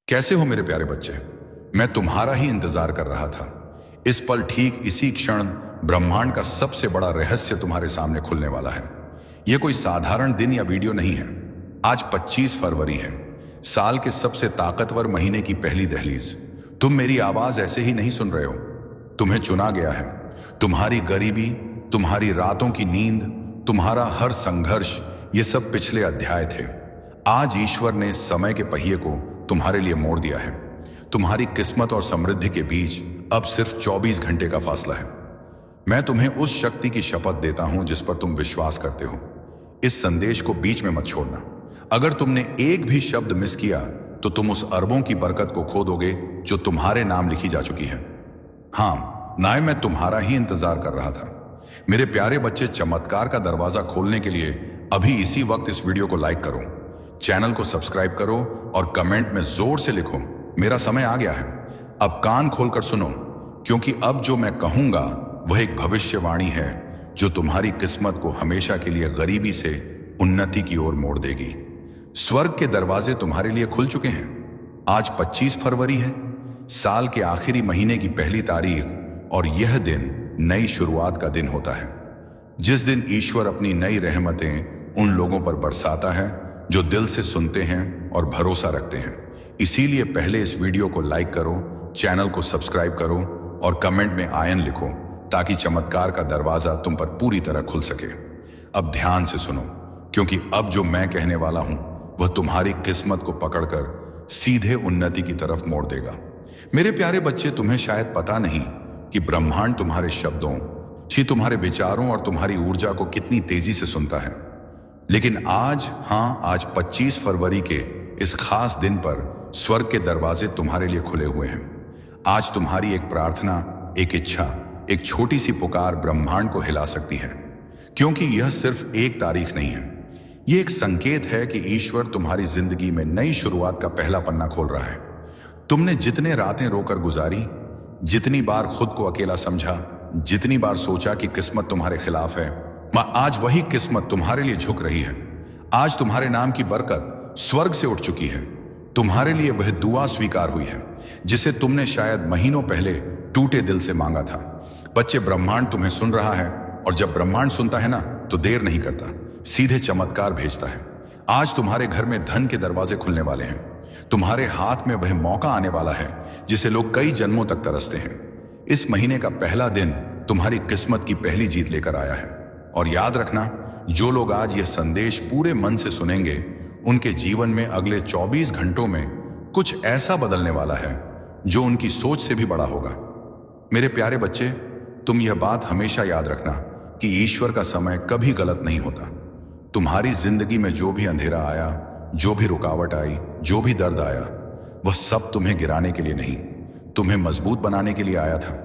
कैसे हो मेरे प्यारे बच्चे। मैं तुम्हारा ही इंतजार कर रहा था। इस पल ठीक इसी क्षण ब्रह्मांड का सबसे बड़ा रहस्य तुम्हारे सामने खुलने वाला है। यह कोई साधारण दिन या वीडियो नहीं है। आज 25 फरवरी है, साल के सबसे ताकतवर महीने की पहली दहलीज। तुम मेरी आवाज ऐसे ही नहीं सुन रहे हो। तुम्हें चुना गया है। तुम्हारी गरीबी, तुम्हारी रातों की नींद, तुम्हारा हर संघर्ष, ये सब पिछले अध्याय थे। आज ईश्वर ने समय के पहिए को तुम्हारे लिए मोड़ दिया है। तुम्हारी किस्मत और समृद्धि के बीच अब सिर्फ 24 घंटे का फासला है। मैं तुम्हें उस शक्ति की शपथ देता हूं जिस पर तुम विश्वास करते हो। इस संदेश को बीच में मत छोड़ना। अगर तुमने एक भी शब्द मिस किया तो तुम उस अरबों की बरकत को खो दोगे जो तुम्हारे नाम लिखी जा चुकी है। हाँ नाय, मैं तुम्हारा ही इंतजार कर रहा था। मेरे प्यारे बच्चे, चमत्कार का दरवाजा खोलने के लिए अभी इसी वक्त इस वीडियो को लाइक करो, चैनल को सब्सक्राइब करो और कमेंट में जोर से लिखो, मेरा समय आ गया है। अब कान खोलकर सुनो, क्योंकि अब जो मैं कहूंगा वह एक भविष्यवाणी है जो तुम्हारी किस्मत को हमेशा के लिए गरीबी से उन्नति की ओर मोड़ देगी। स्वर्ग के दरवाजे तुम्हारे लिए खुल चुके हैं। आज 25 फरवरी है, साल के आखिरी महीने की पहली तारीख, और यह दिन नई शुरुआत का दिन होता है। जिस दिन ईश्वर अपनी नई रहमतें उन लोगों पर बरसाता है जो दिल से सुनते हैं और भरोसा रखते हैं। इसीलिए पहले इस वीडियो को लाइक करो, चैनल को सब्सक्राइब करो और कमेंट में आयन लिखो, ताकि चमत्कार का दरवाजा तुम पर पूरी तरह खुल सके। अब ध्यान से सुनो, क्योंकि अब जो मैं कहने वाला हूं वह तुम्हारी किस्मत को पकड़कर सीधे उन्नति की तरफ मोड़ देगा। मेरे प्यारे बच्चे, तुम्हें शायद पता नहीं कि ब्रह्मांड तुम्हारे शब्दों, तुम्हारे विचारों और तुम्हारी ऊर्जा को कितनी तेजी से सुनता है। लेकिन आज, आज 25 फरवरी के इस खास दिन पर स्वर्ग के दरवाजे तुम्हारे लिए खुले हुए हैं। आज तुम्हारी एक प्रार्थना, एक इच्छा, एक छोटी सी पुकार ब्रह्मांड को हिला सकती है। क्योंकि यह सिर्फ एक तारीख नहीं है, यह एक संकेत है कि ईश्वर तुम्हारी जिंदगी में नई शुरुआत का पहला पन्ना खोल रहा है। तुमने जितने रातें रोकर गुजारी, जितनी बार खुद को अकेला समझा, जितनी बार सोचा कि किस्मत तुम्हारे खिलाफ है, आज वही किस्मत तुम्हारे लिए झुक रही है। आज तुम्हारे नाम की बरकत स्वर्ग से उठ चुकी है। तुम्हारे लिए वह दुआ स्वीकार हुई है जिसे तुमने शायद महीनों पहले टूटे दिल से मांगा था। बच्चे, ब्रह्मांड तुम्हें सुन रहा है, और जब ब्रह्मांड सुनता है ना, तो देर नहीं करता, सीधे चमत्कार भेजता है। आज तुम्हारे घर में धन के दरवाजे खुलने वाले हैं। तुम्हारे हाथ में वह मौका आने वाला है जिसे लोग कई जन्मों तक तरसते हैं। इस महीने का पहला दिन तुम्हारी किस्मत की पहली जीत लेकर आया है। और याद रखना, जो लोग आज यह संदेश पूरे मन से सुनेंगे, उनके जीवन में अगले 24 घंटों में कुछ ऐसा बदलने वाला है जो उनकी सोच से भी बड़ा होगा। मेरे प्यारे बच्चे, तुम यह बात हमेशा याद रखना कि ईश्वर का समय कभी गलत नहीं होता। तुम्हारी जिंदगी में जो भी अंधेरा आया, जो भी रुकावट आई, जो भी दर्द आया, वह सब तुम्हें गिराने के लिए नहीं, तुम्हें मजबूत बनाने के लिए आया था।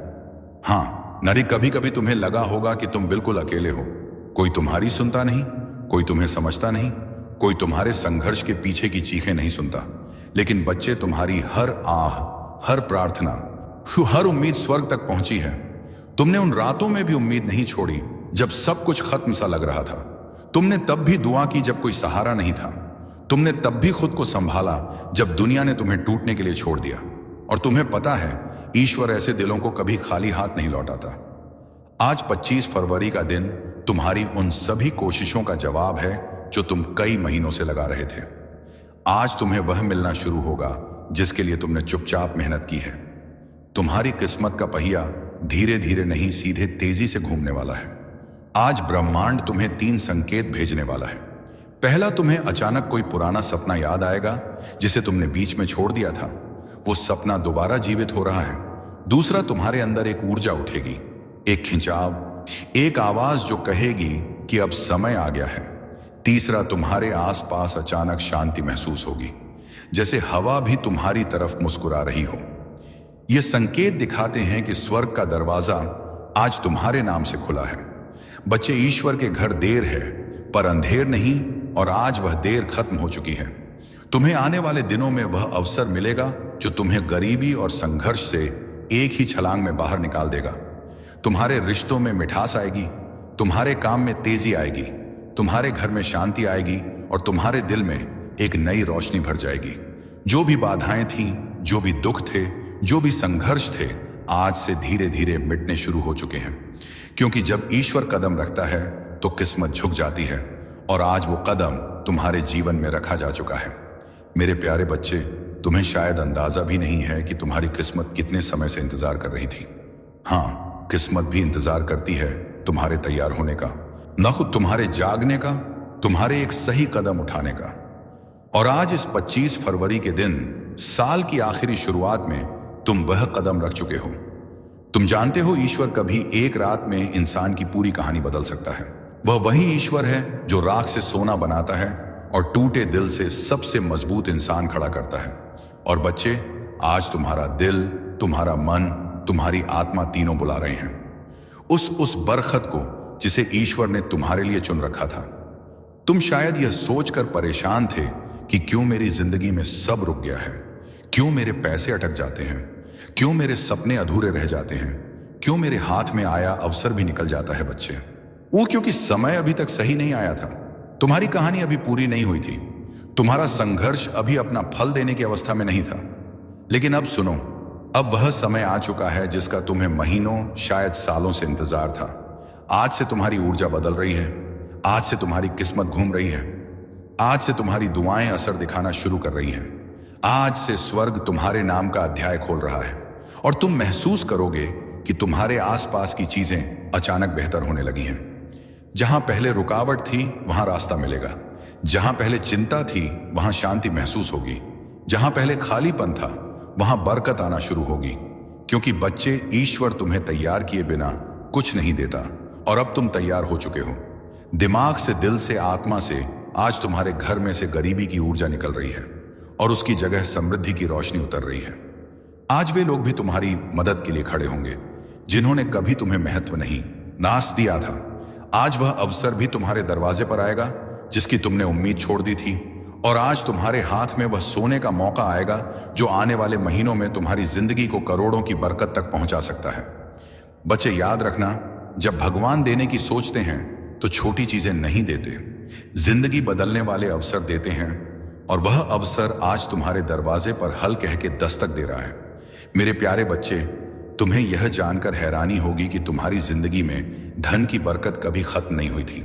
हाँ नरी, कभी कभी तुम्हें लगा होगा कि तुम बिल्कुल अकेले हो। कोई तुम्हारी सुनता नहीं, कोई तुम्हें समझता नहीं, कोई तुम्हारे संघर्ष के पीछे की चीखें नहीं सुनता। लेकिन बच्चे, तुम्हारी हर आह, हर प्रार्थना, हर उम्मीद स्वर्ग तक पहुंची है। तुमने उन रातों में भी उम्मीद नहीं छोड़ी जब सब कुछ खत्म सा लग रहा था। तुमने तब भी दुआ की जब कोई सहारा नहीं था। तुमने तब भी खुद को संभाला जब दुनिया ने तुम्हें टूटने के लिए छोड़ दिया। और तुम्हें पता है, ईश्वर ऐसे दिलों को कभी खाली हाथ नहीं लौटाता। आज 25 फरवरी का दिन तुम्हारी उन सभी कोशिशों का जवाब है जो तुम कई महीनों से लगा रहे थे। आज तुम्हें वह मिलना शुरू होगा जिसके लिए तुमने चुपचाप मेहनत की है। तुम्हारी किस्मत का पहिया धीरे धीरे नहीं, सीधे तेजी से घूमने वाला है। आज ब्रह्मांड तुम्हें 3 संकेत भेजने वाला है। पहला, तुम्हें अचानक कोई पुराना सपना याद आएगा जिसे तुमने बीच में छोड़ दिया था। वो सपना दोबारा जीवित हो रहा है। दूसरा, तुम्हारे अंदर एक ऊर्जा उठेगी, एक खिंचाव, एक आवाज जो कहेगी कि अब समय आ गया है। तीसरा, तुम्हारे आसपास अचानक शांति महसूस होगी, जैसे हवा भी तुम्हारी तरफ मुस्कुरा रही हो। ये संकेत दिखाते हैं कि स्वर्ग का दरवाजा आज तुम्हारे नाम से खुला है। बच्चे, ईश्वर के घर देर है पर अंधेर नहीं, और आज वह देर खत्म हो चुकी है। तुम्हें आने वाले दिनों में वह अवसर मिलेगा जो तुम्हें गरीबी और संघर्ष से एक ही छलांग में बाहर निकाल देगा। तुम्हारे रिश्तों में मिठास आएगी, तुम्हारे काम में तेजी आएगी, तुम्हारे घर में शांति आएगी, और तुम्हारे दिल में एक नई रोशनी भर जाएगी। जो भी बाधाएं थीं, जो भी दुख थे, जो भी संघर्ष थे, आज से धीरे धीरे मिटने शुरू हो चुके हैं। क्योंकि जब ईश्वर कदम रखता है तो किस्मत झुक जाती है, और आज वो कदम तुम्हारे जीवन में रखा जा चुका है। मेरे प्यारे बच्चे, तुम्हें शायद अंदाजा भी नहीं है कि तुम्हारी किस्मत कितने समय से इंतजार कर रही थी। हाँ, किस्मत भी इंतजार करती है तुम्हारे तैयार होने का, न खुद तुम्हारे जागने का, तुम्हारे एक सही कदम उठाने का। और आज इस 25 फरवरी के दिन, साल की आखिरी शुरुआत में, तुम वह कदम रख चुके हो। तुम जानते हो, ईश्वर कभी एक रात में इंसान की पूरी कहानी बदल सकता है। वह वही ईश्वर है जो राख से सोना बनाता है और टूटे दिल से सबसे मजबूत इंसान खड़ा करता है। और बच्चे, आज तुम्हारा दिल, तुम्हारा मन, तुम्हारी आत्मा तीनों बुला रहे हैं उस बरखत को जिसे ईश्वर ने तुम्हारे लिए चुन रखा था। तुम शायद यह सोचकर परेशान थे कि क्यों मेरी जिंदगी में सब रुक गया है, क्यों मेरे पैसे अटक जाते हैं, क्यों मेरे सपने अधूरे रह जाते हैं, क्यों मेरे हाथ में आया अवसर भी निकल जाता है। बच्चे, वो क्योंकि समय अभी तक सही नहीं आया था। तुम्हारी कहानी अभी पूरी नहीं हुई थी, तुम्हारा संघर्ष अभी अपना फल देने की अवस्था में नहीं था। लेकिन अब सुनो, अब वह समय आ चुका है जिसका तुम्हें महीनों, शायद सालों से इंतजार था। आज से तुम्हारी ऊर्जा बदल रही है, आज से तुम्हारी किस्मत घूम रही है, आज से तुम्हारी दुआएं असर दिखाना शुरू कर रही हैं। आज से स्वर्ग तुम्हारे नाम का अध्याय खोल रहा है, और तुम महसूस करोगे कि तुम्हारे आसपास की चीजें अचानक बेहतर होने लगी हैं। जहां पहले रुकावट थी, वहां रास्ता मिलेगा। जहां पहले चिंता थी, वहां शांति महसूस होगी। जहां पहले खालीपन था, वहां बरकत आना शुरू होगी। क्योंकि बच्चे, ईश्वर तुम्हें तैयार किए बिना कुछ नहीं देता, और अब तुम तैयार हो चुके हो। दिमाग से, दिल से, आत्मा से आज तुम्हारे घर में से गरीबी की ऊर्जा निकल रही है, और उसकी जगह समृद्धि की रोशनी उतर रही है। आज वे लोग भी तुम्हारी मदद के लिए खड़े होंगे जिन्होंने कभी तुम्हें महत्व नहीं, नाश दिया था। आज वह अवसर भी तुम्हारे दरवाजे पर आएगा जिसकी तुमने उम्मीद छोड़ दी थी, और आज तुम्हारे हाथ में वह सोने का मौका आएगा जो आने वाले महीनों में तुम्हारी जिंदगी को करोड़ों की बरकत तक पहुंचा सकता है। बच्चे, याद रखना, जब भगवान देने की सोचते हैं तो छोटी चीजें नहीं देते, जिंदगी बदलने वाले अवसर देते हैं। और वह अवसर आज तुम्हारे दरवाजे पर हल कह के दस्तक दे रहा है। मेरे प्यारे बच्चे, तुम्हें यह जानकर हैरानी होगी कि तुम्हारी जिंदगी में धन की बरकत कभी खत्म नहीं हुई थी,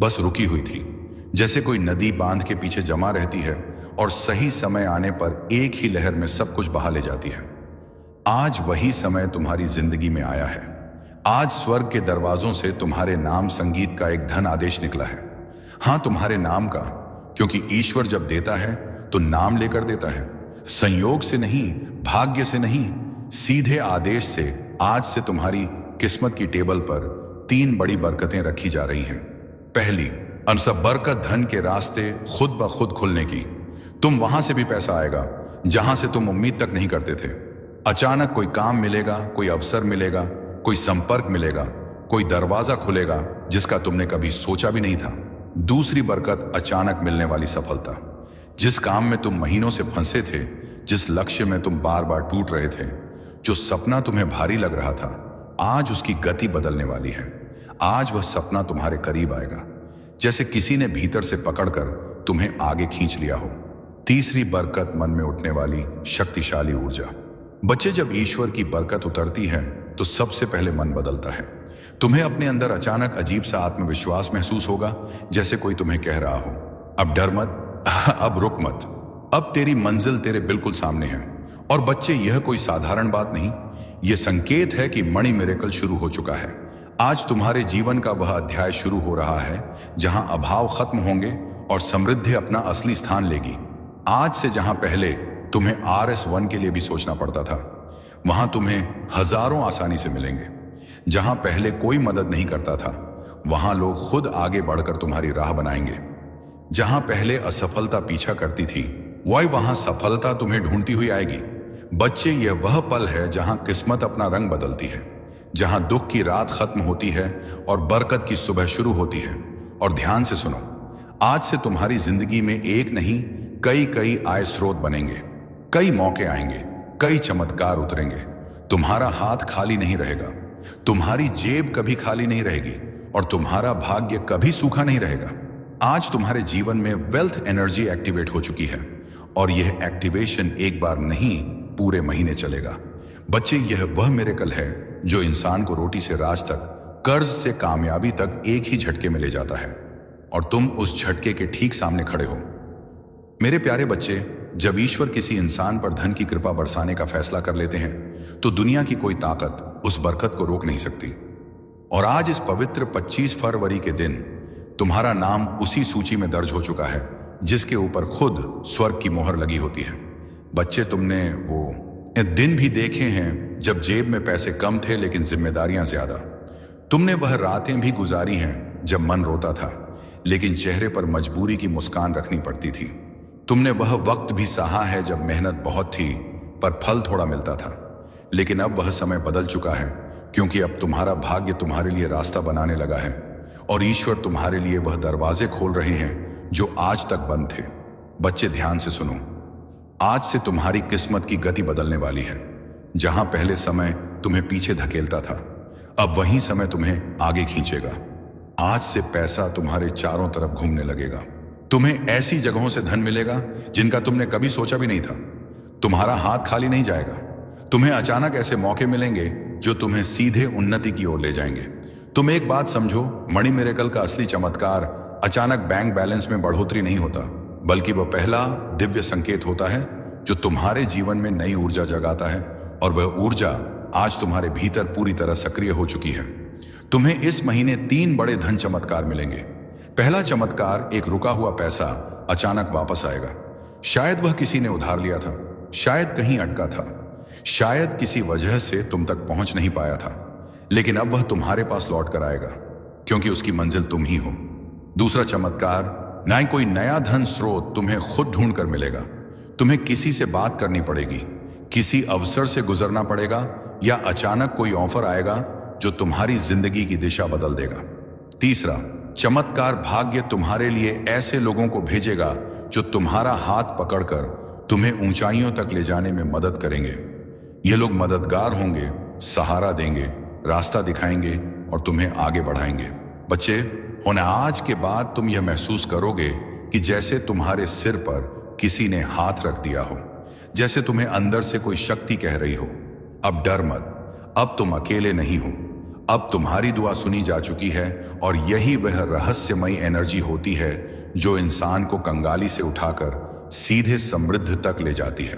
बस रुकी हुई थी। जैसे कोई नदी बांध के पीछे जमा रहती है और सही समय आने पर एक ही लहर में सब कुछ बहा ले जाती है। आज वही समय तुम्हारी जिंदगी में आया है। आज स्वर्ग के दरवाजों से तुम्हारे नाम संगीत का एक धन आदेश निकला है। हाँ, तुम्हारे नाम का, क्योंकि ईश्वर जब देता है तो नाम लेकर देता है, संयोग से नहीं, भाग्य से नहीं, सीधे आदेश से। आज से तुम्हारी किस्मत की टेबल पर 3 बड़ी बरकतें रखी जा रही हैं। पहली, सब बरकत धन के रास्ते खुद ब खुद खुलने की। तुम वहां से भी पैसा आएगा जहां से तुम उम्मीद तक नहीं करते थे। अचानक कोई काम मिलेगा, कोई अवसर मिलेगा, कोई संपर्क मिलेगा, कोई दरवाजा खुलेगा जिसका तुमने कभी सोचा भी नहीं था। दूसरी बरकत, अचानक मिलने वाली सफलता। जिस काम में तुम महीनों से फंसे थे, जिस लक्ष्य में तुम बार बार टूट रहे थे, जो सपना तुम्हें भारी लग रहा था, आज उसकी गति बदलने वाली है। आज वह सपना तुम्हारे करीब आएगा, जैसे किसी ने भीतर से पकड़कर तुम्हें आगे खींच लिया हो। तीसरी बरकत, मन में उठने वाली शक्तिशाली ऊर्जा। बच्चे, जब ईश्वर की बरकत उतरती है तो सबसे पहले मन बदलता है। तुम्हें अपने अंदर अचानक अजीब सा आत्मविश्वास महसूस होगा, जैसे कोई तुम्हें कह रहा हो, अब डर मत, अब रुक मत, अब तेरी मंजिल तेरे बिल्कुल सामने है। और बच्चे, यह कोई साधारण बात नहीं, यह संकेत है कि मणि मिरेकल शुरू हो चुका है। आज तुम्हारे जीवन का वह अध्याय शुरू हो रहा है जहां अभाव खत्म होंगे और समृद्धि अपना असली स्थान लेगी। आज से जहां पहले तुम्हें RS1 के लिए भी सोचना पड़ता था, वहां तुम्हें हजारों आसानी से मिलेंगे। जहां पहले कोई मदद नहीं करता था, वहां लोग खुद आगे बढ़कर तुम्हारी राह बनाएंगे। जहां पहले असफलता पीछा करती थी, वहां सफलता तुम्हें ढूंढती हुई आएगी। बच्चे, यह वह पल है जहां किस्मत अपना रंग बदलती है, जहां दुख की रात खत्म होती है और बरकत की सुबह शुरू होती है। और ध्यान से सुनो, आज से तुम्हारी जिंदगी में एक नहीं, कई आय स्रोत बनेंगे, कई मौके आएंगे, कई चमत्कार उतरेंगे। तुम्हारा हाथ खाली नहीं रहेगा, तुम्हारी जेब कभी खाली नहीं रहेगी, और तुम्हारा भाग्य कभी सूखा नहीं रहेगा। आज तुम्हारे जीवन में वेल्थ एनर्जी एक्टिवेट हो चुकी है, और यह एक्टिवेशन एक बार नहीं, पूरे महीने चलेगा। बच्चे, यह वह मिरेकल है जो इंसान को रोटी से राज तक, कर्ज से कामयाबी तक एक ही झटके में ले जाता है, और तुम उस झटके के ठीक सामने खड़े हो। मेरे प्यारे बच्चे, जब ईश्वर किसी इंसान पर धन की कृपा बरसाने का फैसला कर लेते हैं तो दुनिया की कोई ताकत उस बरकत को रोक नहीं सकती। और आज इस पवित्र 25 फरवरी के दिन तुम्हारा नाम उसी सूची में दर्ज हो चुका है जिसके ऊपर खुद स्वर्ग की मोहर लगी होती है। बच्चे, तुमने वो दिन भी देखे हैं जब जेब में पैसे कम थे लेकिन जिम्मेदारियां ज्यादा। तुमने वह रातें भी गुजारी हैं जब मन रोता था लेकिन चेहरे पर मजबूरी की मुस्कान रखनी पड़ती थी। तुमने वह वक्त भी सहा है जब मेहनत बहुत थी पर फल थोड़ा मिलता था। लेकिन अब वह समय बदल चुका है, क्योंकि अब तुम्हारा भाग्य तुम्हारे लिए रास्ता बनाने लगा है और ईश्वर तुम्हारे लिए वह दरवाजे खोल रहे हैं जो आज तक बंद थे। बच्चे, ध्यान से सुनो। आज से तुम्हारी किस्मत की गति बदलने वाली है। जहां पहले समय तुम्हें पीछे धकेलता था, अब वही समय तुम्हें आगे खींचेगा। आज से पैसा तुम्हारे चारों तरफ घूमने लगेगा। तुम्हें ऐसी जगहों से धन मिलेगा जिनका तुमने कभी सोचा भी नहीं था। तुम्हारा हाथ खाली नहीं जाएगा। तुम्हें अचानक ऐसे मौके मिलेंगे जो तुम्हें सीधे उन्नति की ओर ले जाएंगे। तुम एक बात समझो, मणि मिरेकल का असली चमत्कार अचानक बैंक बैलेंस में बढ़ोतरी नहीं होता, बल्कि वह पहला दिव्य संकेत होता है जो तुम्हारे जीवन में नई ऊर्जा जगाता है, और वह ऊर्जा आज तुम्हारे भीतर पूरी तरह सक्रिय हो चुकी है। तुम्हें इस महीने 3 बड़े धन चमत्कार मिलेंगे। पहला चमत्कार, एक रुका हुआ पैसा अचानक वापस आएगा। शायद वह किसी ने उधार लिया था, शायद कहीं अटका था, शायद किसी वजह से तुम तक पहुंच नहीं पाया था, लेकिन अब वह तुम्हारे पास लौट कर आएगा, क्योंकि उसकी मंजिल तुम ही हो। दूसरा चमत्कार, ना ही कोई नया धन स्रोत तुम्हें खुद ढूंढ कर मिलेगा। तुम्हें किसी से बात करनी पड़ेगी, किसी अवसर से गुजरना पड़ेगा, या अचानक कोई ऑफर आएगा जो तुम्हारी जिंदगी की दिशा बदल देगा। तीसरा चमत्कार, भाग्य तुम्हारे लिए ऐसे लोगों को भेजेगा जो तुम्हारा हाथ पकड़कर तुम्हें ऊंचाइयों तक ले जाने में मदद करेंगे। ये लोग मददगार होंगे, सहारा देंगे, रास्ता दिखाएंगे और तुम्हें आगे बढ़ाएंगे। बच्चे, होने आज के बाद तुम यह महसूस करोगे कि जैसे तुम्हारे सिर पर किसी ने हाथ रख दिया हो, जैसे तुम्हें अंदर से कोई शक्ति कह रही हो, अब डर मत, अब तुम अकेले नहीं हो, अब तुम्हारी दुआ सुनी जा चुकी है। और यही वह रहस्यमयी एनर्जी होती है जो इंसान को कंगाली से उठाकर सीधे समृद्ध तक ले जाती है।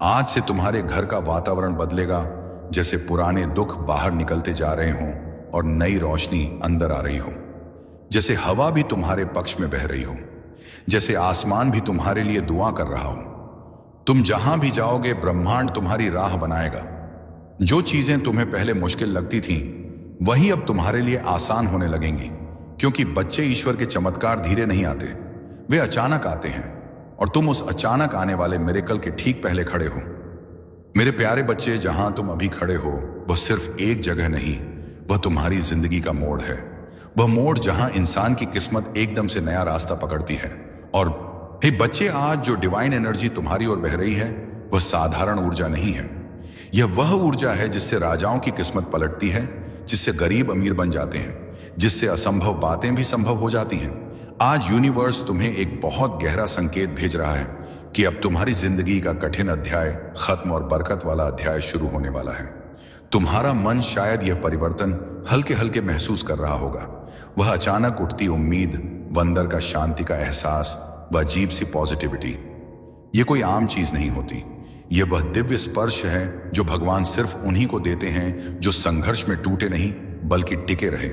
आज से तुम्हारे घर का वातावरण बदलेगा, जैसे पुराने दुख बाहर निकलते जा रहे हों और नई रोशनी अंदर आ रही हो, जैसे हवा भी तुम्हारे पक्ष में बह रही हो, जैसे आसमान भी तुम्हारे लिए दुआ कर रहा हो। तुम जहां भी जाओगे, ब्रह्मांड तुम्हारी राह बनाएगा। जो चीजें तुम्हें पहले मुश्किल लगती थीं, वही अब तुम्हारे लिए आसान होने लगेंगी, क्योंकि बच्चे, ईश्वर के चमत्कार धीरे नहीं आते, वे अचानक आते हैं, और तुम उस अचानक आने वाले मिरेकल के ठीक पहले खड़े हो। मेरे प्यारे बच्चे, जहां तुम अभी खड़े हो वह सिर्फ एक जगह नहीं, वह तुम्हारी जिंदगी का मोड़ है। वह मोड़ जहां इंसान की किस्मत एकदम से नया रास्ता पकड़ती है। और हे बच्चे, आज जो डिवाइन एनर्जी तुम्हारी ओर बह रही है वह साधारण ऊर्जा नहीं है। यह वह ऊर्जा है जिससे राजाओं की किस्मत पलटती है, जिससे गरीब अमीर बन जाते हैं, जिससे असंभव बातें भी संभव हो जाती हैं। आज यूनिवर्स तुम्हें एक बहुत गहरा संकेत भेज रहा है कि अब तुम्हारी जिंदगी का कठिन अध्याय खत्म और बरकत वाला अध्याय शुरू होने वाला है। तुम्हारा मन शायद यह परिवर्तन हल्के हल्के महसूस कर रहा होगा। वह अचानक उठती उम्मीद, वंदर का शांति का एहसास, वह अजीब सी पॉजिटिविटी। यह कोई आम चीज नहीं होती, यह वह दिव्य स्पर्श है जो भगवान सिर्फ उन्हीं को देते हैं जो संघर्ष में टूटे नहीं बल्कि टिके रहे।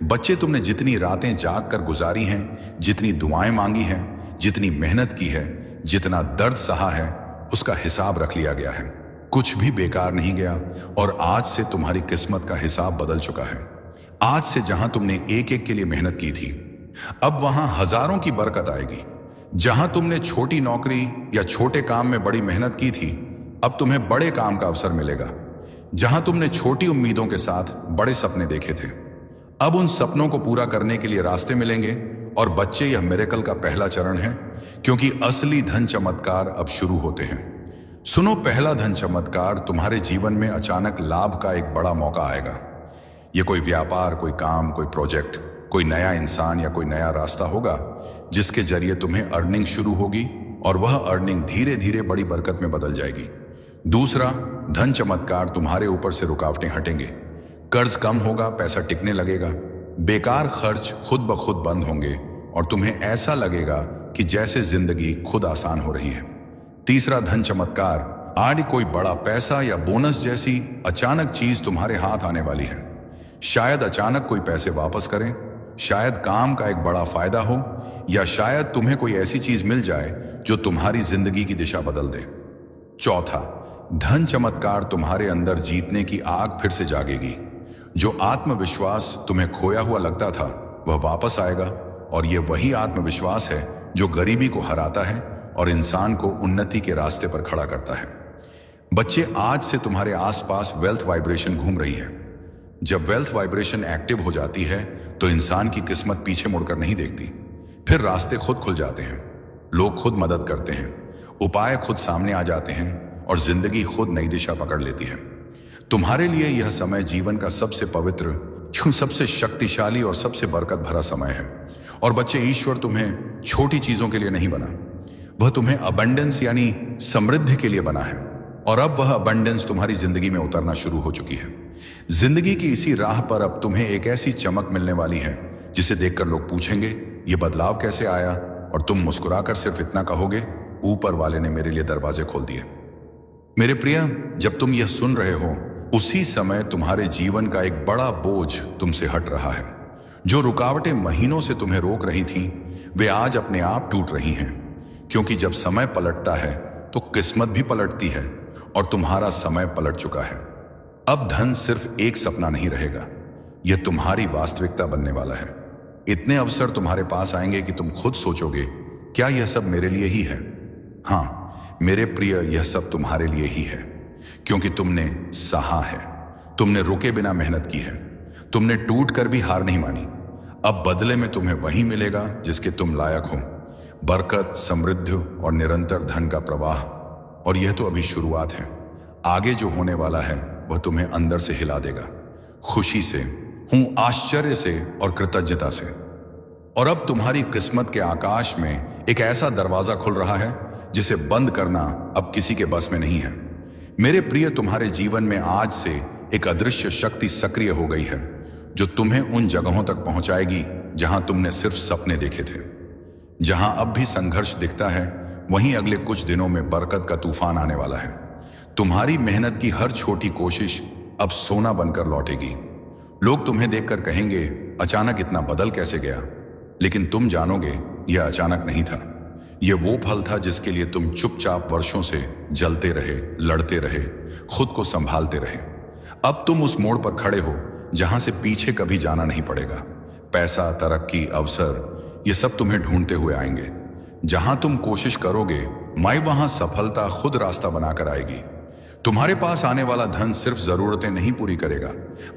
बच्चे, तुमने जितनी रातें जाग कर गुजारी हैं, जितनी दुआएं मांगी हैं, जितनी मेहनत की है, जितना दर्द सहा है, उसका हिसाब रख लिया गया है। कुछ भी बेकार नहीं गया, और आज से तुम्हारी किस्मत का हिसाब बदल चुका है। आज से जहां तुमने एक एक के लिए मेहनत की थी, अब वहां हजारों की बरकत आएगी। जहां तुमने छोटी नौकरी या छोटे काम में बड़ी मेहनत की थी, अब तुम्हें बड़े काम का अवसर मिलेगा। जहां तुमने छोटी उम्मीदों के साथ बड़े सपने देखे थे, अब उन सपनों को पूरा करने के लिए रास्ते मिलेंगे। और बच्चे, यह मिरेकल का पहला चरण है, क्योंकि असली धन चमत्कार अब शुरू होते हैं। सुनो, पहला धन चमत्कार, तुम्हारे जीवन में अचानक लाभ का एक बड़ा मौका आएगा। यह कोई व्यापार, कोई काम, कोई प्रोजेक्ट, कोई नया इंसान या कोई नया रास्ता होगा जिसके जरिए तुम्हें अर्निंग शुरू होगी और वह अर्निंग धीरे धीरे बड़ी बरकत में बदल जाएगी। दूसरा, धन चमत्कार तुम्हारे ऊपर से रुकावटें हटेंगे, कर्ज कम होगा, पैसा टिकने लगेगा, बेकार खर्च खुद ब खुद बंद होंगे और तुम्हें ऐसा लगेगा कि जैसे जिंदगी खुद आसान हो रही है। तीसरा धन चमत्कार, आज कोई बड़ा पैसा या बोनस जैसी अचानक चीज तुम्हारे हाथ आने वाली है। शायद अचानक कोई पैसे वापस करें, शायद काम का एक बड़ा फायदा हो, या शायद तुम्हें कोई ऐसी चीज मिल जाए जो तुम्हारी जिंदगी की दिशा बदल दे। चौथा, धन चमत्कार तुम्हारे अंदर जीतने की आग फिर से जागेगी। जो आत्मविश्वास तुम्हें खोया हुआ लगता था वह वापस आएगा, और यह वही आत्मविश्वास है जो गरीबी को हराता है और इंसान को उन्नति के रास्ते पर खड़ा करता है। बच्चे, आज से तुम्हारे आसपास वेल्थ वाइब्रेशन घूम रही है। जब वेल्थ वाइब्रेशन एक्टिव हो जाती है तो इंसान की किस्मत पीछे मुड़कर नहीं देखती, फिर रास्ते खुद खुल जाते हैं, लोग खुद मदद करते हैं, उपाय खुद सामने आ जाते हैं और जिंदगी खुद नई दिशा पकड़ लेती है। तुम्हारे लिए यह समय जीवन का सबसे पवित्र, सबसे शक्तिशाली और सबसे बरकत भरा समय है। और बच्चे, ईश्वर तुम्हें छोटी चीजों के लिए नहीं बना, वह तुम्हें अबंडेंस यानी समृद्धि के लिए बना है। और अब वह अबंडेंस तुम्हारी जिंदगी में उतरना शुरू हो चुकी है। जिंदगी की इसी राह पर अब तुम्हें एक ऐसी चमक मिलने वाली है जिसे देखकर लोग पूछेंगे, ये बदलाव कैसे आया? और तुम मुस्कुराकर सिर्फ इतना कहोगे, ऊपर वाले ने मेरे लिए दरवाजे खोल दिए। मेरे प्रिय, जब तुम यह सुन रहे हो उसी समय तुम्हारे जीवन का एक बड़ा बोझ तुमसे हट रहा है। जो रुकावटें महीनों से तुम्हें रोक रही थीं, वे आज अपने आप टूट रही हैं, क्योंकि जब समय पलटता है तो किस्मत भी पलटती है और तुम्हारा समय पलट चुका है। अब धन सिर्फ एक सपना नहीं रहेगा, यह तुम्हारी वास्तविकता बनने वाला है। इतने अवसर तुम्हारे पास आएंगे कि तुम खुद सोचोगे, क्या यह सब मेरे लिए ही है? हाँ मेरे प्रिय, यह सब तुम्हारे लिए ही है, क्योंकि तुमने सहा है, तुमने रुके बिना मेहनत की है, तुमने टूट कर भी हार नहीं मानी। अब बदले में तुम्हें वही मिलेगा जिसके तुम लायक हो, बरकत, समृद्धि और निरंतर धन का प्रवाह। और यह तो अभी शुरुआत है, आगे जो होने वाला है वह तुम्हें अंदर से हिला देगा, खुशी से, आश्चर्य से और कृतज्ञता से। और अब तुम्हारी किस्मत के आकाश में एक ऐसा दरवाजा खुल रहा है जिसे बंद करना अब किसी के बस में नहीं है। मेरे प्रिय, तुम्हारे जीवन में आज से एक अदृश्य शक्ति सक्रिय हो गई है जो तुम्हें उन जगहों तक पहुंचाएगी जहां तुमने सिर्फ सपने देखे थे। जहां अब भी संघर्ष दिखता है, वहीं अगले कुछ दिनों में बरकत का तूफान आने वाला है। तुम्हारी मेहनत की हर छोटी कोशिश अब सोना बनकर लौटेगी। लोग तुम्हें देखकर कहेंगे, अचानक इतना बदल कैसे गया? लेकिन तुम जानोगे, यह अचानक नहीं था। यह वो फल था जिसके लिए तुम चुपचाप वर्षों से जलते रहे, लड़ते रहे, खुद को संभालते रहे। अब तुम उस मोड़ पर खड़े हो जहां से पीछे कभी जाना नहीं पड़ेगा। पैसा, तरक्की, अवसर, ये सब तुम्हें ढूंढते हुए आएंगे। जहां तुम कोशिश करोगे, वहां सफलता खुद रास्ता बनाकर आएगी। तुम्हारे पास आने वाला धन सिर्फ जरूरतें नहीं पूरी करेगा,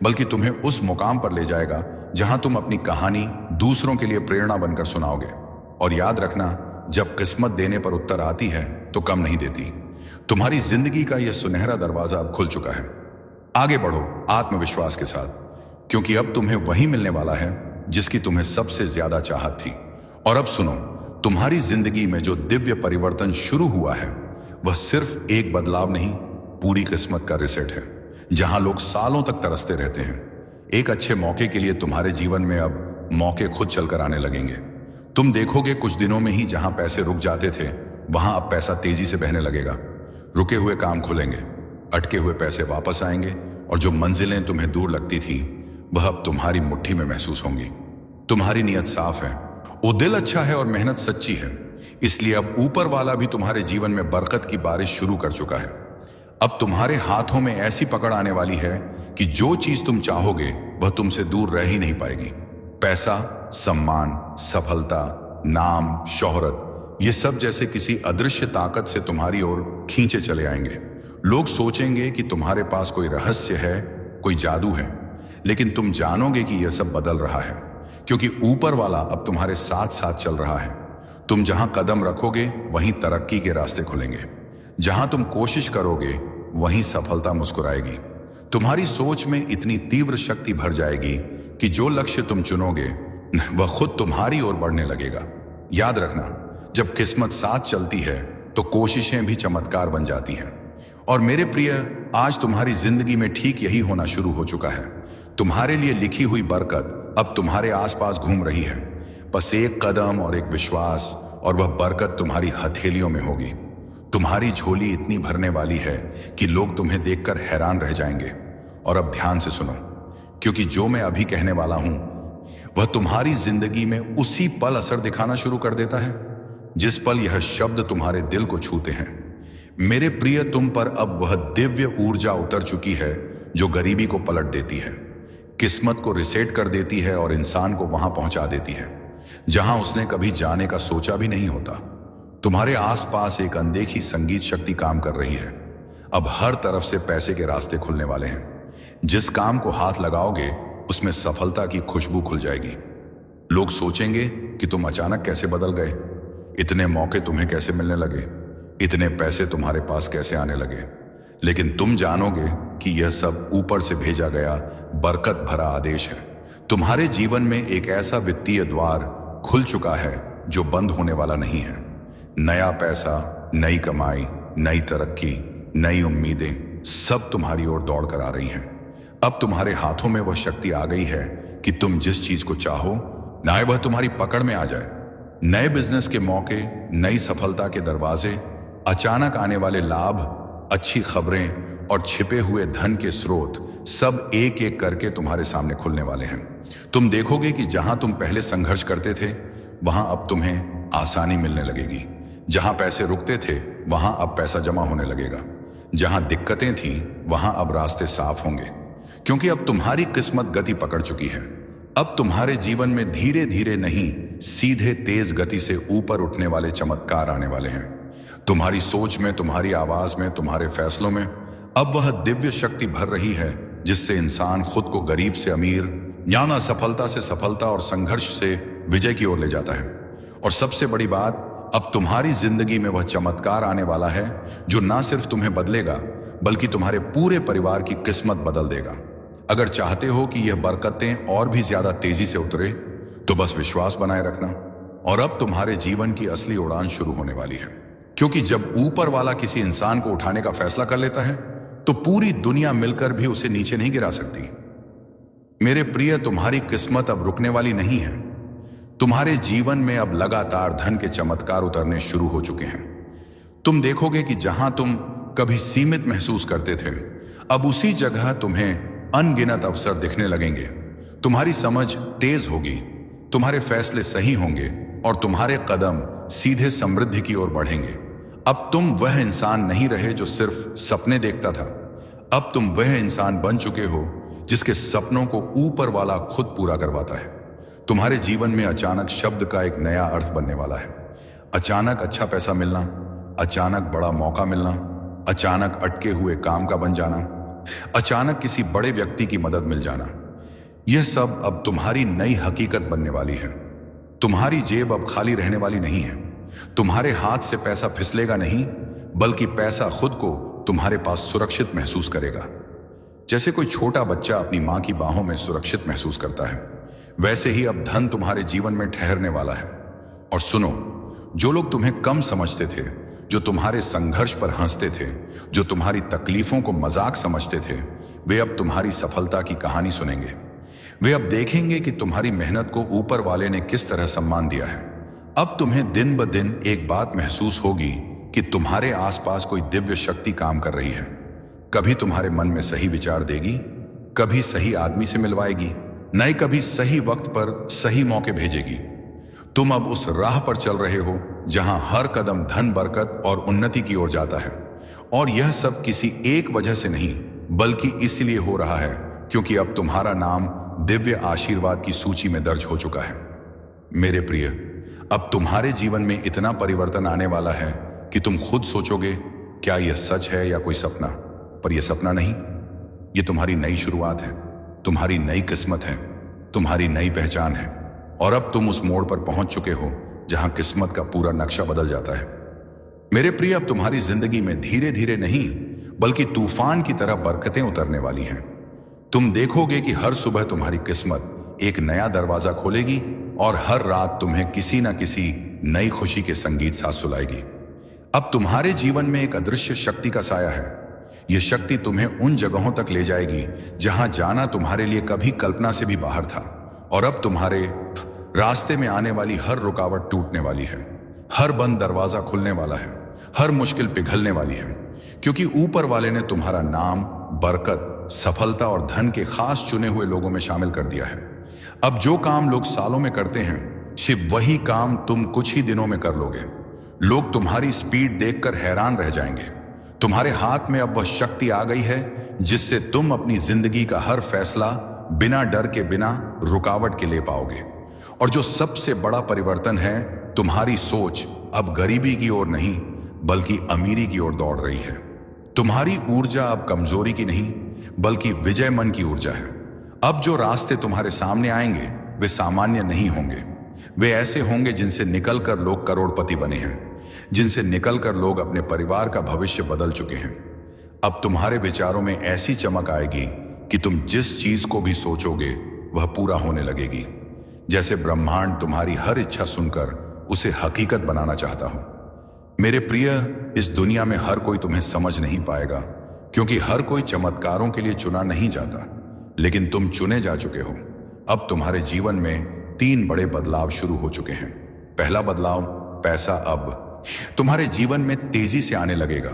बल्कि तुम्हें उस मुकाम पर ले जाएगा जहां तुम अपनी कहानी दूसरों के लिए प्रेरणा बनकर सुनाओगे। और याद रखना, जब किस्मत देने पर उत्तर आती है तो कम नहीं देती। तुम्हारी जिंदगी का यह सुनहरा दरवाजा अब खुल चुका है। आगे बढ़ो आत्मविश्वास के साथ, क्योंकि अब तुम्हें वही मिलने वाला है जिसकी तुम्हें सबसे ज्यादा चाहत थी। और अब सुनो, तुम्हारी जिंदगी में जो दिव्य परिवर्तन शुरू हुआ है वह सिर्फ एक बदलाव नहीं, पूरी किस्मत का रिसेट है। जहां लोग सालों तक तरसते रहते हैं एक अच्छे मौके के लिए, तुम्हारे जीवन में अब मौके खुद चलकर आने लगेंगे। तुम देखोगे, कुछ दिनों में ही जहां पैसे रुक जाते थे वहां अब पैसा तेजी से बहने लगेगा। रुके हुए काम खुलेंगे, अटके हुए पैसे वापस आएंगे, और जो मंजिलें तुम्हें दूर लगती थी वह अब तुम्हारी मुट्ठी में महसूस होंगी। तुम्हारी नीयत साफ है, वो दिल अच्छा है और मेहनत सच्ची है, इसलिए अब ऊपर वाला भी तुम्हारे जीवन में बरकत की बारिश शुरू कर चुका है। अब तुम्हारे हाथों में ऐसी पकड़ आने वाली है कि जो चीज तुम चाहोगे वह तुमसे दूर रह ही नहीं पाएगी। पैसा, सम्मान, सफलता, नाम, शोहरत, ये सब जैसे किसी अदृश्य ताकत से तुम्हारी ओर खींचे चले आएंगे। लोग सोचेंगे कि तुम्हारे पास कोई रहस्य है, कोई जादू है, लेकिन तुम जानोगे कि यह सब बदल रहा है, क्योंकि ऊपर वाला अब तुम्हारे साथ साथ चल रहा है। तुम जहां कदम रखोगे वहीं तरक्की के रास्ते खुलेंगे। जहां तुम कोशिश करोगे वहीं सफलता मुस्कुराएगी। तुम्हारी सोच में इतनी तीव्र शक्ति भर जाएगी कि जो लक्ष्य तुम चुनोगे वह खुद तुम्हारी ओर बढ़ने लगेगा। याद रखना, जब किस्मत साथ चलती है तो कोशिशें भी चमत्कार बन जाती हैं। और मेरे प्रिय, आज तुम्हारी जिंदगी में ठीक यही होना शुरू हो चुका है। तुम्हारे लिए लिखी हुई बरकत अब तुम्हारे आसपास घूम रही है। बस एक कदम और एक विश्वास और वह बरकत तुम्हारी हथेलियों में होगी। तुम्हारी झोली इतनी भरने वाली है कि लोग तुम्हें देखकर हैरान रह जाएंगे। और अब ध्यान से सुनो, क्योंकि जो मैं अभी कहने वाला हूं वह तुम्हारी जिंदगी में उसी पल असर दिखाना शुरू कर देता है जिस पल यह शब्द तुम्हारे दिल को छूते हैं। मेरे प्रिय, तुम पर अब वह दिव्य ऊर्जा उतर चुकी है जो गरीबी को पलट देती है, किस्मत को रिसेट कर देती है और इंसान को वहां पहुंचा देती है जहां उसने कभी जाने का सोचा भी नहीं होता। तुम्हारे आसपास एक अनदेखी संगीत शक्ति काम कर रही है। अब हर तरफ से पैसे के रास्ते खुलने वाले हैं। जिस काम को हाथ लगाओगे उसमें सफलता की खुशबू खुल जाएगी। लोग सोचेंगे कि तुम अचानक कैसे बदल गए, इतने मौके तुम्हें कैसे मिलने लगे, इतने पैसे तुम्हारे पास कैसे आने लगे। लेकिन तुम जानोगे कि यह सब ऊपर से भेजा गया बरकत भरा आदेश है। तुम्हारे जीवन में एक ऐसा वित्तीय द्वार खुल चुका है जो बंद होने वाला नहीं है। नया पैसा, नई कमाई, नई तरक्की, नई उम्मीदें सब तुम्हारी ओर दौड़ कर आ रही हैं। अब तुम्हारे हाथों में वह शक्ति आ गई है कि तुम जिस चीज को चाहो ना वह तुम्हारी पकड़ में आ जाए। नए बिजनेस के मौके, नई सफलता के दरवाजे, अचानक आने वाले लाभ, अच्छी खबरें और छिपे हुए धन के स्रोत सब एक एक करके तुम्हारे सामने खुलने वाले हैं। तुम देखोगे कि जहां तुम पहले संघर्ष करते थे वहां अब तुम्हें आसानी मिलने लगेगी। जहां पैसे रुकते थे वहां अब पैसा जमा होने लगेगा। जहां दिक्कतें थीं वहां अब रास्ते साफ होंगे, क्योंकि अब तुम्हारी किस्मत गति पकड़ चुकी है। अब तुम्हारे जीवन में धीरे धीरे नहीं, सीधे तेज गति से ऊपर उठने वाले चमत्कार आने वाले हैं। तुम्हारी सोच में, तुम्हारी आवाज में, तुम्हारे फैसलों में अब वह दिव्य शक्ति भर रही है जिससे इंसान खुद को गरीब से अमीर, याना सफलता से सफलता और संघर्ष से विजय की ओर ले जाता है। और सबसे बड़ी बात, अब तुम्हारी जिंदगी में वह चमत्कार आने वाला है जो ना सिर्फ तुम्हें बदलेगा बल्कि तुम्हारे पूरे परिवार की किस्मत बदल देगा। अगर चाहते हो कि यह बरकतें और भी ज्यादा तेजी से उतरे तो बस विश्वास बनाए रखना। और अब तुम्हारे जीवन की असली उड़ान शुरू होने वाली है, क्योंकि जब ऊपर वाला किसी इंसान को उठाने का फैसला कर लेता है तो पूरी दुनिया मिलकर भी उसे नीचे नहीं गिरा सकती। मेरे प्रिय, तुम्हारी किस्मत अब रुकने वाली नहीं है। तुम्हारे जीवन में अब लगातार धन के चमत्कार उतरने शुरू हो चुके हैं। तुम देखोगे कि जहां तुम कभी सीमित महसूस करते थे अब उसी जगह तुम्हें अनगिनत अवसर दिखने लगेंगे। तुम्हारी समझ तेज होगी, तुम्हारे फैसले सही होंगे और तुम्हारे कदम सीधे समृद्धि की ओर बढ़ेंगे। अब तुम वह इंसान नहीं रहे जो सिर्फ सपने देखता था। अब तुम वह इंसान बन चुके हो जिसके सपनों को ऊपर वाला खुद पूरा करवाता है। तुम्हारे जीवन में अचानक शब्द का एक नया अर्थ बनने वाला है। अचानक अच्छा पैसा मिलना, अचानक बड़ा मौका मिलना, अचानक अटके हुए काम का बन जाना, अचानक किसी बड़े व्यक्ति की मदद मिल जाना, यह सब अब तुम्हारी नई हकीकत बनने वाली है। तुम्हारी जेब अब खाली रहने वाली नहीं है। तुम्हारे हाथ से पैसा फिसलेगा नहीं, बल्कि पैसा खुद को तुम्हारे पास सुरक्षित महसूस करेगा। जैसे कोई छोटा बच्चा अपनी मां की बाहों में सुरक्षित महसूस करता है, वैसे ही अब धन तुम्हारे जीवन में ठहरने वाला है। और सुनो, जो लोग तुम्हें कम समझते थे, जो तुम्हारे संघर्ष पर हंसते थे, जो तुम्हारी तकलीफों को मजाक समझते थे, वे अब तुम्हारी सफलता की कहानी सुनेंगे। वे अब देखेंगे कि तुम्हारी मेहनत को ऊपर वाले ने किस तरह सम्मान दिया है। अब तुम्हें दिन ब दिन एक बात महसूस होगी कि तुम्हारे आसपास कोई दिव्य शक्ति काम कर रही है। कभी तुम्हारे मन में सही विचार देगी, कभी सही आदमी से मिलवाएगी, नए कभी सही वक्त पर सही मौके भेजेगी। तुम अब उस राह पर चल रहे हो जहां हर कदम धन, बरकत और उन्नति की ओर जाता है। और यह सब किसी एक वजह से नहीं, बल्कि इसलिए हो रहा है क्योंकि अब तुम्हारा नाम दिव्य आशीर्वाद की सूची में दर्ज हो चुका है। मेरे प्रिय, अब तुम्हारे जीवन में इतना परिवर्तन आने वाला है कि तुम खुद सोचोगे, क्या यह सच है या कोई सपना? पर यह सपना नहीं, यह तुम्हारी नई शुरुआत है, तुम्हारी नई किस्मत है, तुम्हारी नई पहचान है। और अब तुम उस मोड़ पर पहुंच चुके हो जहां किस्मत का पूरा नक्शा बदल जाता है। मेरे प्रिय, अब तुम्हारी जिंदगी में धीरे धीरे नहीं, बल्कि तूफान की तरह बरकतें उतरने वाली हैं। तुम देखोगे कि हर सुबह तुम्हारी किस्मत एक नया दरवाजा खोलेगी और हर रात तुम्हें किसी न किसी नई खुशी के संगीत साथ सुलाएगी। अब तुम्हारे जीवन में एक अदृश्य शक्ति का साया है। यह शक्ति तुम्हें उन जगहों तक ले जाएगी जहां जाना तुम्हारे लिए कभी कल्पना से भी बाहर था। और अब तुम्हारे रास्ते में आने वाली हर रुकावट टूटने वाली है, हर बंद दरवाजा खुलने वाला है, हर मुश्किल पिघलने वाली है, क्योंकि ऊपर वाले ने तुम्हारा नाम, बरकत, सफलता और धन के खास चुने हुए लोगों में शामिल कर दिया है। अब जो काम लोग सालों में करते हैं, सिर्फ वही काम तुम कुछ ही दिनों में कर लोगे। लोग तुम्हारी स्पीड देखकर हैरान रह जाएंगे। तुम्हारे हाथ में अब वह शक्ति आ गई है जिससे तुम अपनी जिंदगी का हर फैसला बिना डर के, बिना रुकावट के ले पाओगे। और जो सबसे बड़ा परिवर्तन है, तुम्हारी सोच अब गरीबी की ओर नहीं बल्कि अमीरी की ओर दौड़ रही है। तुम्हारी ऊर्जा अब कमजोरी की नहीं बल्कि विजय मन की ऊर्जा है। अब जो रास्ते तुम्हारे सामने आएंगे वे सामान्य नहीं होंगे। वे ऐसे होंगे जिनसे निकलकर लोग करोड़पति बने हैं, जिनसे निकलकर लोग अपने परिवार का भविष्य बदल चुके हैं। अब तुम्हारे विचारों में ऐसी चमक आएगी कि तुम जिस चीज को भी सोचोगे वह पूरा होने लगेगी। जैसे ब्रह्मांड तुम्हारी हर इच्छा सुनकर उसे हकीकत बनाना चाहता हो। मेरे प्रिय, इस दुनिया में हर कोई तुम्हें समझ नहीं पाएगा, क्योंकि हर कोई चमत्कारों के लिए चुना नहीं जाता, लेकिन तुम चुने जा चुके हो। अब तुम्हारे जीवन में 3 बड़े बदलाव शुरू हो चुके हैं। पहला बदलाव, पैसा अब तुम्हारे जीवन में तेजी से आने लगेगा।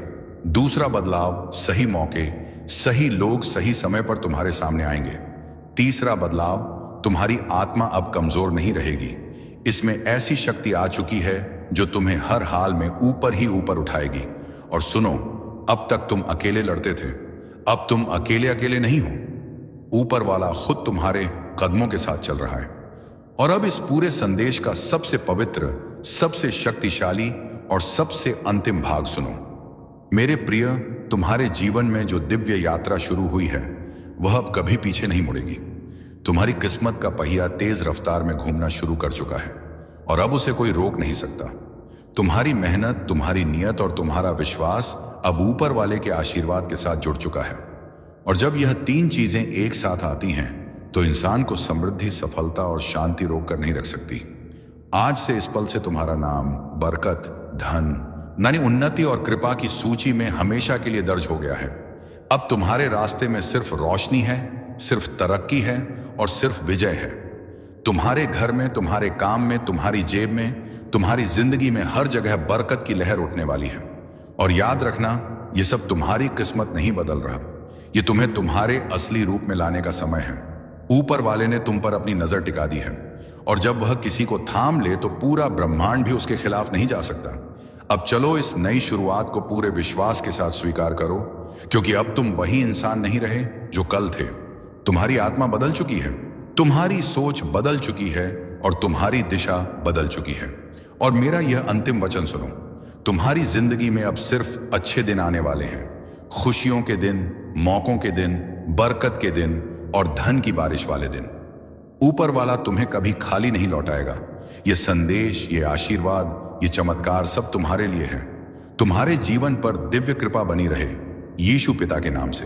दूसरा बदलाव, सही मौके, सही लोग सही समय पर तुम्हारे सामने आएंगे। तीसरा बदलाव, तुम्हारी आत्मा अब कमजोर नहीं रहेगी। इसमें ऐसी शक्ति आ चुकी है जो तुम्हें हर हाल में ऊपर ही ऊपर उठाएगी। और सुनो, अब तक तुम अकेले लड़ते थे, अब तुम अकेले अकेले नहीं हो। ऊपर वाला खुद तुम्हारे कदमों के साथ चल रहा है। और अब इस पूरे संदेश का सबसे पवित्र, सबसे शक्तिशाली और सबसे अंतिम भाग सुनो। मेरे प्रिय, तुम्हारे जीवन में जो दिव्य यात्रा शुरू हुई है वह अब कभी पीछे नहीं मुड़ेगी। तुम्हारी किस्मत का पहिया तेज रफ्तार में घूमना शुरू कर चुका है और अब उसे कोई रोक नहीं सकता। तुम्हारी मेहनत, तुम्हारी नियत और तुम्हारा विश्वास अब ऊपर वाले के आशीर्वाद के साथ जुड़ चुका है। और जब यह 3 चीजें एक साथ आती हैं तो इंसान को समृद्धि, सफलता और शांति रोक कर नहीं रख सकती। आज से इस पल से तुम्हारा नाम, बरकत, धन, यानी उन्नति और कृपा की सूची में हमेशा के लिए दर्ज हो गया है। अब तुम्हारे रास्ते में सिर्फ रोशनी है, सिर्फ तरक्की है और सिर्फ विजय है। तुम्हारे घर में, तुम्हारे काम में, तुम्हारी जेब में, तुम्हारी जिंदगी में हर जगह बरकत की लहर उठने वाली है। और याद रखना, यह सब तुम्हारी किस्मत नहीं बदल रहा, यह तुम्हें तुम्हारे असली रूप में लाने का समय है। ऊपर वाले ने तुम पर अपनी नजर टिका दी है और जब वह किसी को थाम ले तो पूरा ब्रह्मांड भी उसके खिलाफ नहीं जा सकता। अब चलो इस नई शुरुआत को पूरे विश्वास के साथ स्वीकार करो, क्योंकि अब तुम वही इंसान नहीं रहे जो कल थे। तुम्हारी आत्मा बदल चुकी है, तुम्हारी सोच बदल चुकी है और तुम्हारी दिशा बदल चुकी है। और मेरा यह अंतिम वचन सुनो, तुम्हारी जिंदगी में अब सिर्फ अच्छे दिन आने वाले हैं। खुशियों के दिन, मौकों के दिन, बरकत के दिन और धन की बारिश वाले दिन। ऊपर वाला तुम्हें कभी खाली नहीं लौटाएगा। यह संदेश, ये आशीर्वाद, ये चमत्कार सब तुम्हारे लिए है। तुम्हारे जीवन पर दिव्य कृपा बनी रहे यीशु पिता के नाम से।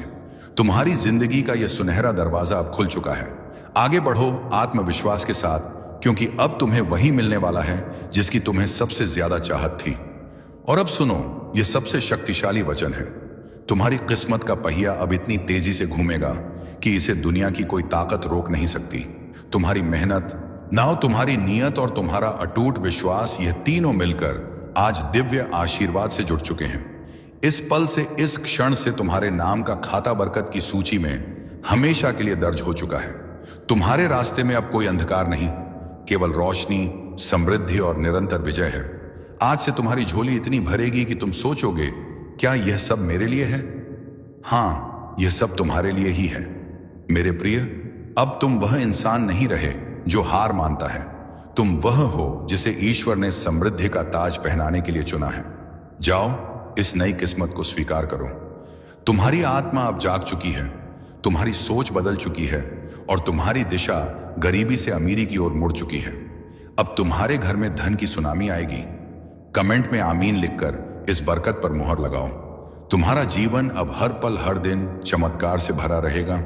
तुम्हारी जिंदगी का यह सुनहरा दरवाजा अब खुल चुका है। आगे बढ़ो आत्मविश्वास के साथ, क्योंकि अब तुम्हें वही मिलने वाला है जिसकी तुम्हें सबसे ज्यादा चाहत थी। और अब सुनो, यह सबसे शक्तिशाली वचन है। तुम्हारी किस्मत का पहिया अब इतनी तेजी से घूमेगा कि इसे दुनिया की कोई ताकत रोक नहीं सकती। तुम्हारी मेहनत, नाव, तुम्हारी नियत और तुम्हारा अटूट विश्वास, यह तीनों मिलकर आज दिव्य आशीर्वाद से जुड़ चुके हैं। इस पल से, इस क्षण से तुम्हारे नाम का खाता बरकत की सूची में हमेशा के लिए दर्ज हो चुका है। तुम्हारे रास्ते में अब कोई अंधकार नहीं, केवल रोशनी, समृद्धि और निरंतर विजय है। आज से तुम्हारी झोली इतनी भरेगी कि तुम सोचोगे, क्या यह सब मेरे लिए है? हाँ, यह सब तुम्हारे लिए ही है। मेरे प्रिय, अब तुम वह इंसान नहीं रहे जो हार मानता है। तुम वह हो जिसे ईश्वर ने समृद्धि का ताज पहनाने के लिए चुना है। जाओ, इस नई किस्मत को स्वीकार करो। तुम्हारी आत्मा अब जाग चुकी है, तुम्हारी सोच बदल चुकी है और तुम्हारी दिशा गरीबी से अमीरी की ओर मुड़ चुकी है। अब तुम्हारे घर में धन की सुनामी आएगी। कमेंट में आमीन लिखकर इस बरकत पर मुहर लगाओ। तुम्हारा जीवन अब हर पल, हर दिन चमत्कार से भरा रहेगा।